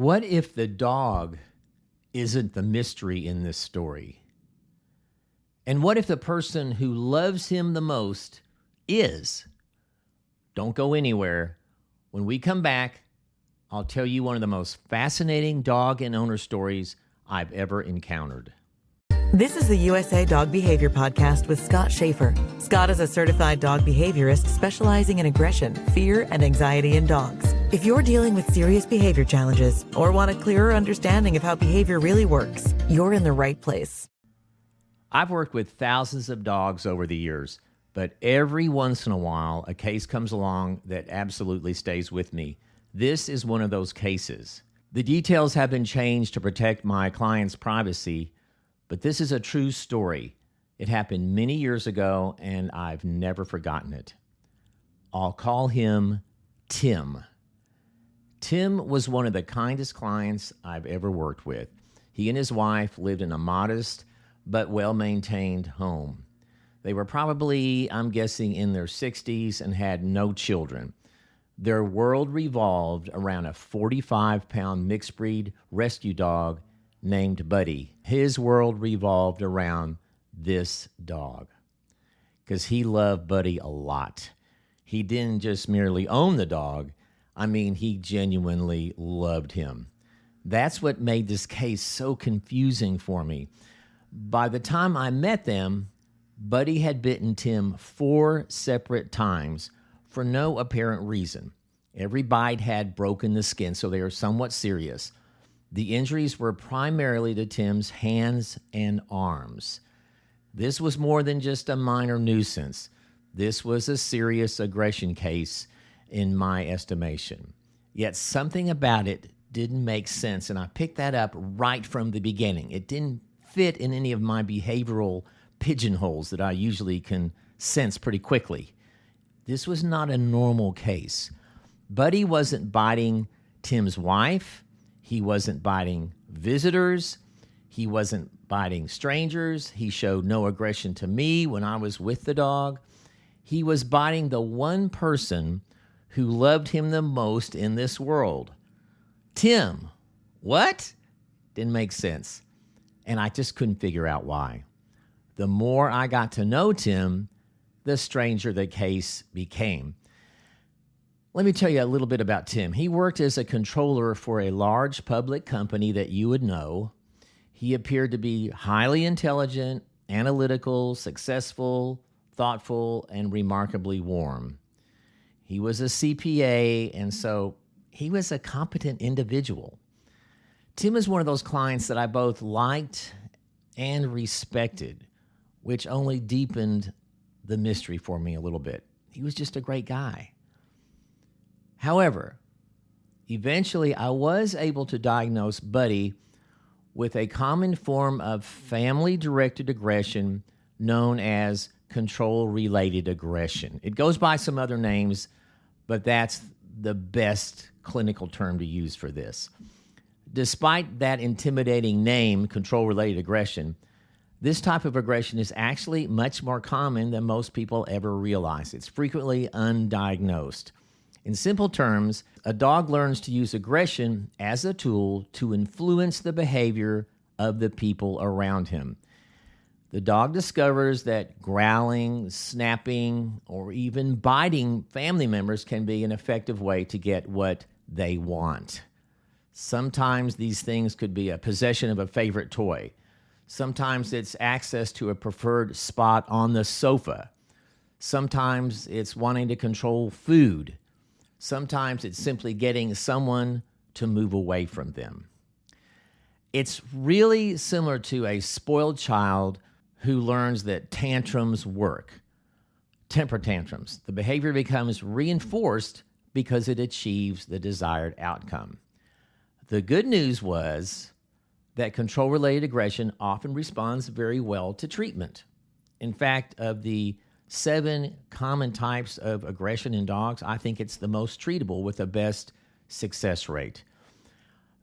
What if the dog isn't the mystery in this story? And what if the person who loves him the most is? Don't go anywhere. When we come back, I'll tell you one of the most fascinating dog and owner stories I've ever encountered. This is the USA Dog Behavior Podcast with Scott Schaefer. Scott is a certified dog behaviorist specializing in aggression, fear, and anxiety in dogs. If you're dealing with serious behavior challenges or want a clearer understanding of how behavior really works, you're in the right place. I've worked with thousands of dogs over the years, but every once in a while, a case comes along that absolutely stays with me. This is one of those cases. The details have been changed to protect my client's privacy, but this is a true story. It happened many years ago, and I've never forgotten it. I'll call him Tim. Tim was one of the kindest clients I've ever worked with. He and his wife lived in a modest but well-maintained home. They were probably, I'm guessing, in their 60s and had no children. Their world revolved around a 45-pound mixed-breed rescue dog named Buddy. His world revolved around this dog because he loved Buddy a lot. He didn't just merely own the dog. He genuinely loved him. That's what made this case so confusing for me. By the time I met them, Buddy had bitten Tim 4 separate times for no apparent reason. Every bite had broken the skin, so they were somewhat serious. The injuries were primarily to Tim's hands and arms. This was more than just a minor nuisance. This was a serious aggression case in my estimation. Yet something about it didn't make sense, and I picked that up right from the beginning. It didn't fit in any of my behavioral pigeonholes that I usually can sense pretty quickly. This was not a normal case. Buddy wasn't biting Tim's wife. He wasn't biting visitors. He wasn't biting strangers. He showed no aggression to me when I was with the dog. He was biting the one person who loved him the most in this world. Tim. What? Didn't make sense. And I just couldn't figure out why. The more I got to know Tim, the stranger the case became. Let me tell you a little bit about Tim. He worked as a controller for a large public company that you would know. He appeared to be highly intelligent, analytical, successful, thoughtful, and remarkably warm. He was a CPA, and so he was a competent individual. Tim is one of those clients that I both liked and respected, which only deepened the mystery for me a little bit. He was just a great guy. However, eventually I was able to diagnose Buddy with a common form of family-directed aggression known as control-related aggression. It goes by some other names, but that's the best clinical term to use for this. Despite that intimidating name, control-related aggression, this type of aggression is actually much more common than most people ever realize. It's frequently undiagnosed. In simple terms, a dog learns to use aggression as a tool to influence the behavior of the people around him. The dog discovers that growling, snapping, or even biting family members can be an effective way to get what they want. Sometimes these things could be a possession of a favorite toy. Sometimes it's access to a preferred spot on the sofa. Sometimes it's wanting to control food. Sometimes it's simply getting someone to move away from them. It's really similar to a spoiled child who learns that tantrums work. Temper tantrums. The behavior becomes reinforced because it achieves the desired outcome. The good news was that control-related aggression often responds very well to treatment. In fact, of the 7 common types of aggression in dogs, I think it's the most treatable with the best success rate.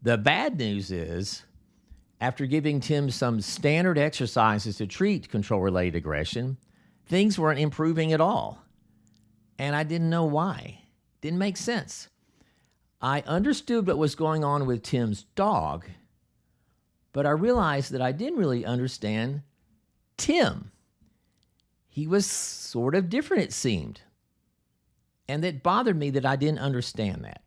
The bad news is, after giving Tim some standard exercises to treat control-related aggression, things weren't improving at all. And I didn't know why. Didn't make sense. I understood what was going on with Tim's dog, but I realized that I didn't really understand Tim. He was sort of different, it seemed. And it bothered me that I didn't understand that.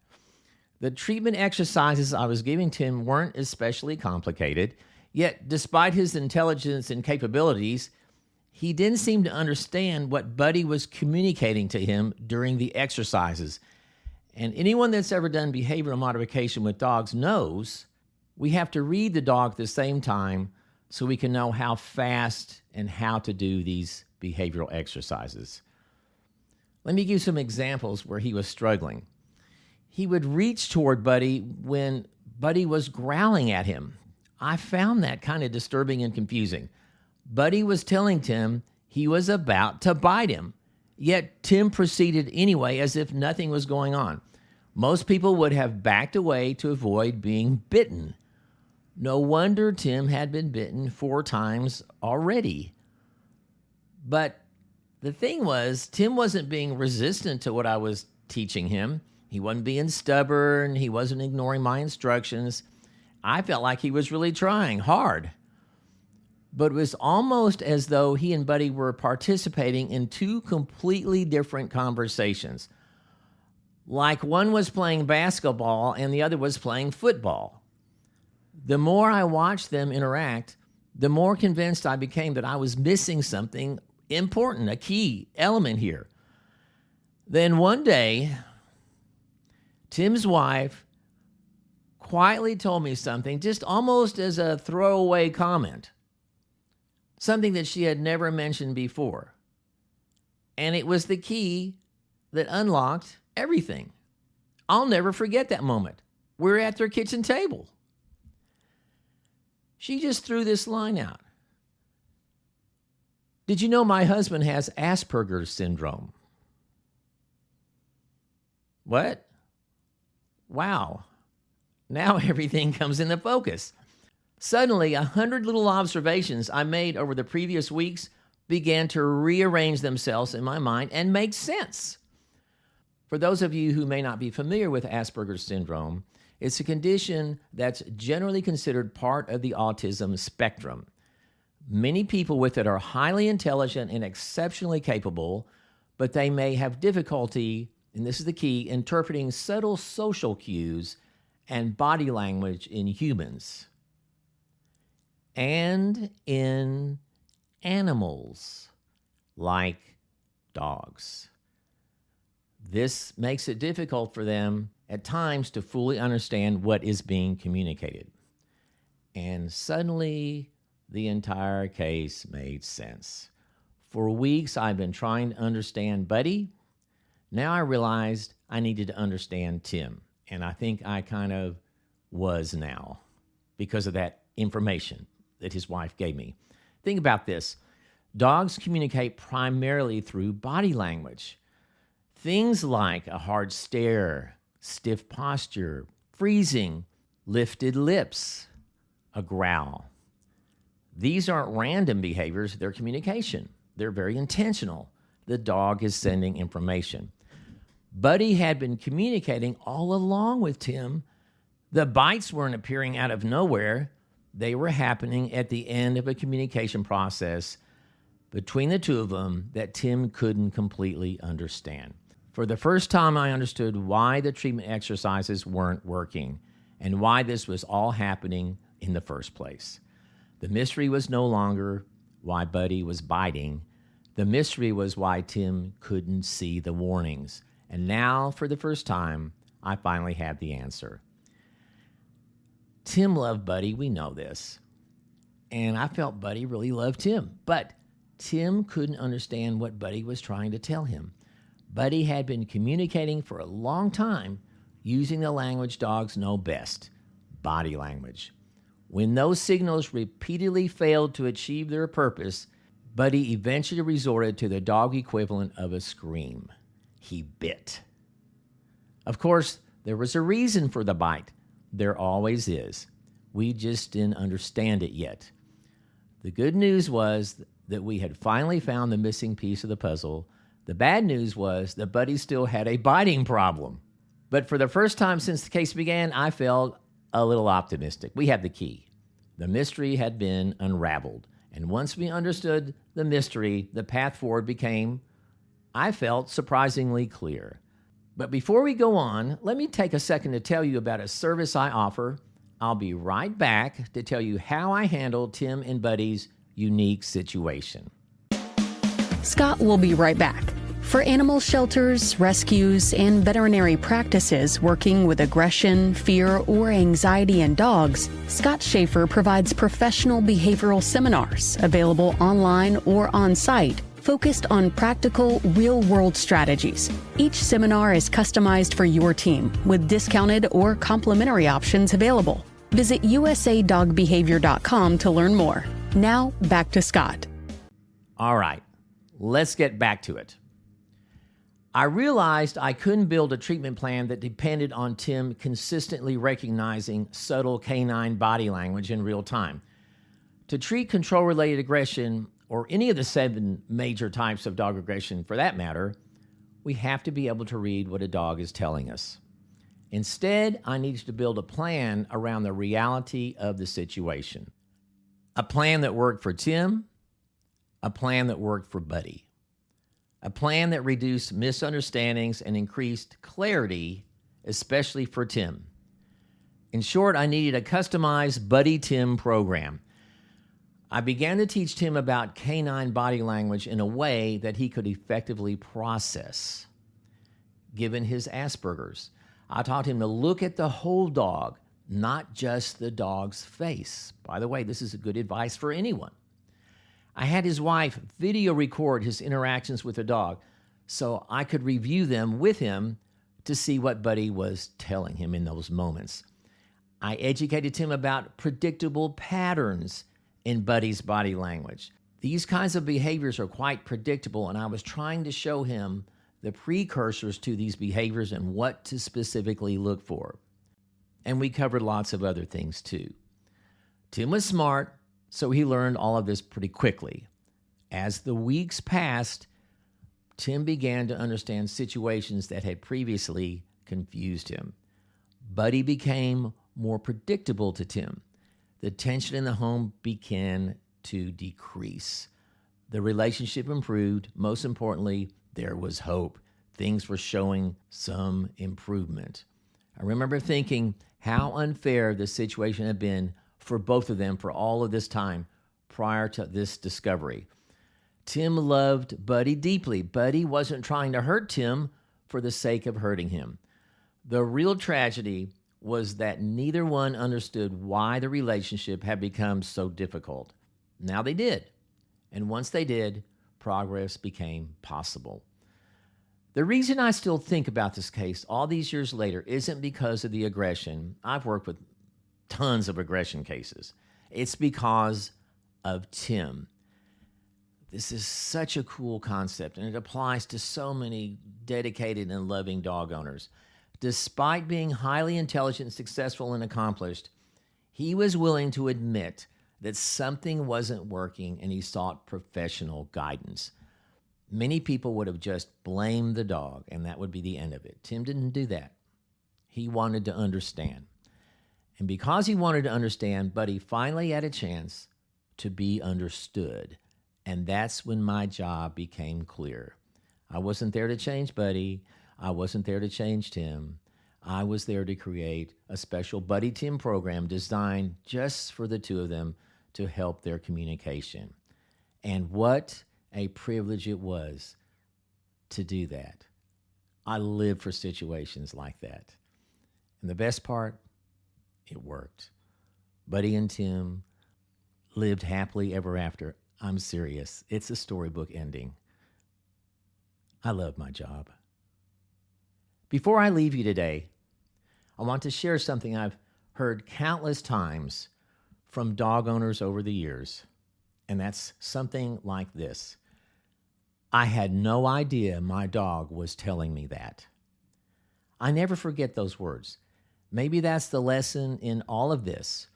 The treatment exercises I was giving Tim weren't especially complicated, yet despite his intelligence and capabilities, he didn't seem to understand what Buddy was communicating to him during the exercises. And anyone that's ever done behavioral modification with dogs knows we have to read the dog at the same time so we can know how fast and how to do these behavioral exercises. Let me give you some examples where he was struggling. He would reach toward Buddy when Buddy was growling at him. I found that kind of disturbing and confusing. Buddy was telling Tim he was about to bite him, yet Tim proceeded anyway as if nothing was going on. Most people would have backed away to avoid being bitten. No wonder Tim had been bitten 4 times already. But the thing was, Tim wasn't being resistant to what I was teaching him. He wasn't being stubborn. He wasn't ignoring my instructions. I felt like he was really trying hard. But it was almost as though he and Buddy were participating in 2 completely different conversations. Like one was playing basketball and the other was playing football. The more I watched them interact, the more convinced I became that I was missing something important, a key element here. Then one day, Tim's wife quietly told me something, just almost as a throwaway comment, something that she had never mentioned before. And it was the key that unlocked everything. I'll never forget that moment. We're at their kitchen table. She just threw this line out. Did you know my husband has Asperger's syndrome? What? Wow. Now everything comes into focus. Suddenly, 100 little observations I made over the previous weeks began to rearrange themselves in my mind and make sense. For those of you who may not be familiar with Asperger's syndrome, it's a condition that's generally considered part of the autism spectrum. Many people with it are highly intelligent and exceptionally capable, but they may have difficulty, and this is the key, interpreting subtle social cues and body language in humans and in animals like dogs. This makes it difficult for them at times to fully understand what is being communicated. And suddenly, the entire case made sense. For weeks, I've been trying to understand Buddy. Now I realized I needed to understand Tim. And I think I kind of was now because of that information that his wife gave me. Think about this. Dogs communicate primarily through body language. Things like a hard stare, stiff posture, freezing, lifted lips, a growl. These aren't random behaviors, they're communication. They're very intentional. The dog is sending information. Buddy had been communicating all along with Tim. The bites weren't appearing out of nowhere. They were happening at the end of a communication process between the two of them that Tim couldn't completely understand. For the first time, I understood why the treatment exercises weren't working and why this was all happening in the first place. The mystery was no longer why Buddy was biting. The mystery was why Tim couldn't see the warnings. And now, for the first time, I finally had the answer. Tim loved Buddy, we know this. And I felt Buddy really loved Tim. But Tim couldn't understand what Buddy was trying to tell him. Buddy had been communicating for a long time using the language dogs know best, body language. When those signals repeatedly failed to achieve their purpose, Buddy eventually resorted to the dog equivalent of a scream. He bit. Of course, there was a reason for the bite. There always is. We just didn't understand it yet. The good news was that we had finally found the missing piece of the puzzle. The bad news was that Buddy still had a biting problem. But for the first time since the case began, I felt a little optimistic. We had the key. The mystery had been unraveled. And once we understood the mystery, the path forward became, I felt, surprisingly clear. But before we go on, let me take a second to tell you about a service I offer. I'll be right back to tell you how I handled Tim and Buddy's unique situation. Scott will be right back. For animal shelters, rescues, and veterinary practices working with aggression, fear, or anxiety in dogs, Scott Schaefer provides professional behavioral seminars available online or on-site, focused on practical, real-world strategies. Each seminar is customized for your team with discounted or complimentary options available. Visit usadogbehavior.com to learn more. Now, back to Scott. All right, let's get back to it. I realized I couldn't build a treatment plan that depended on Tim consistently recognizing subtle canine body language in real time. To treat control-related aggression, or any of the 7 major types of dog aggression for that matter, we have to be able to read what a dog is telling us. Instead, I needed to build a plan around the reality of the situation. A plan that worked for Tim, a plan that worked for Buddy. A plan that reduced misunderstandings and increased clarity, especially for Tim. In short, I needed a customized Buddy Tim program. I began to teach Tim about canine body language in a way that he could effectively process. Given his Asperger's, I taught him to look at the whole dog, not just the dog's face. By the way, this is good advice for anyone. I had his wife video record his interactions with the dog so I could review them with him to see what Buddy was telling him in those moments. I educated Tim about predictable patterns in Buddy's body language. These kinds of behaviors are quite predictable, and I was trying to show him the precursors to these behaviors and what to specifically look for. And we covered lots of other things too. Tim was smart, so he learned all of this pretty quickly. As the weeks passed, Tim began to understand situations that had previously confused him. Buddy became more predictable to Tim. The tension in the home began to decrease. The relationship improved. Most importantly, there was hope. Things were showing some improvement. I remember thinking how unfair the situation had been for both of them for all of this time prior to this discovery. Tim loved Buddy deeply. Buddy wasn't trying to hurt Tim for the sake of hurting him. The real tragedy was that neither one understood why the relationship had become so difficult. Now they did. And once they did, progress became possible. The reason I still think about this case all these years later isn't because of the aggression. I've worked with tons of aggression cases. It's because of Tim. This is such a cool concept, and it applies to so many dedicated and loving dog owners. Despite being highly intelligent, successful, and accomplished, he was willing to admit that something wasn't working, and he sought professional guidance. Many people would have just blamed the dog, and that would be the end of it. Tim didn't do that. He wanted to understand. And because he wanted to understand, Buddy finally had a chance to be understood. And that's when my job became clear. I wasn't there to change Buddy. I wasn't there to change Tim. I was there to create a special Buddy Tim program designed just for the two of them to help their communication. And what a privilege it was to do that. I live for situations like that. And the best part, it worked. Buddy and Tim lived happily ever after. I'm serious. It's a storybook ending. I love my job. Before I leave you today, I want to share something I've heard countless times from dog owners over the years, and that's something like this. I had no idea my dog was telling me that. I never forget those words. Maybe that's the lesson in all of this.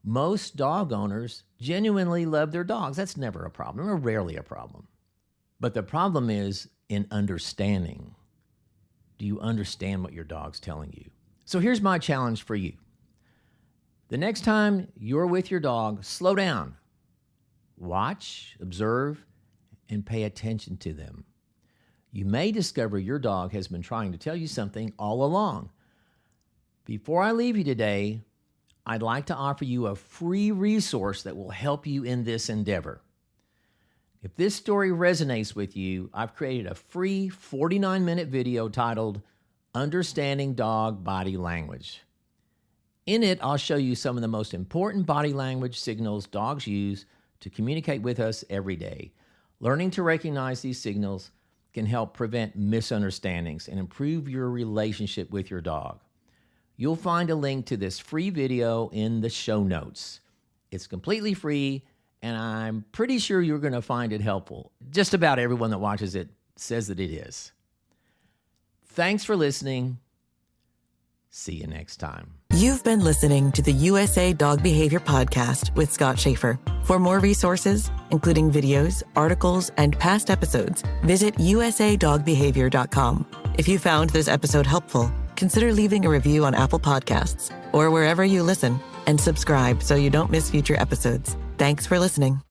Most dog owners genuinely love their dogs. That's never a problem, or rarely a problem. But the problem is in understanding. Do you understand what your dog's telling you? So here's my challenge for you. The next time you're with your dog, slow down. Watch, observe, and pay attention to them. You may discover your dog has been trying to tell you something all along. Before I leave you today, I'd like to offer you a free resource that will help you in this endeavor. If this story resonates with you, I've created a free 49-minute video titled Understanding Dog Body Language. In it, I'll show you some of the most important body language signals dogs use to communicate with us every day. Learning to recognize these signals can help prevent misunderstandings and improve your relationship with your dog. You'll find a link to this free video in the show notes. It's completely free, and I'm pretty sure you're going to find it helpful. Just about everyone that watches it says that it is. Thanks for listening. See you next time. You've been listening to the USA Dog Behavior Podcast with Scott Schaefer. For more resources, including videos, articles, and past episodes, visit usadogbehavior.com. If you found this episode helpful, consider leaving a review on Apple Podcasts or wherever you listen, and subscribe so you don't miss future episodes. Thanks for listening.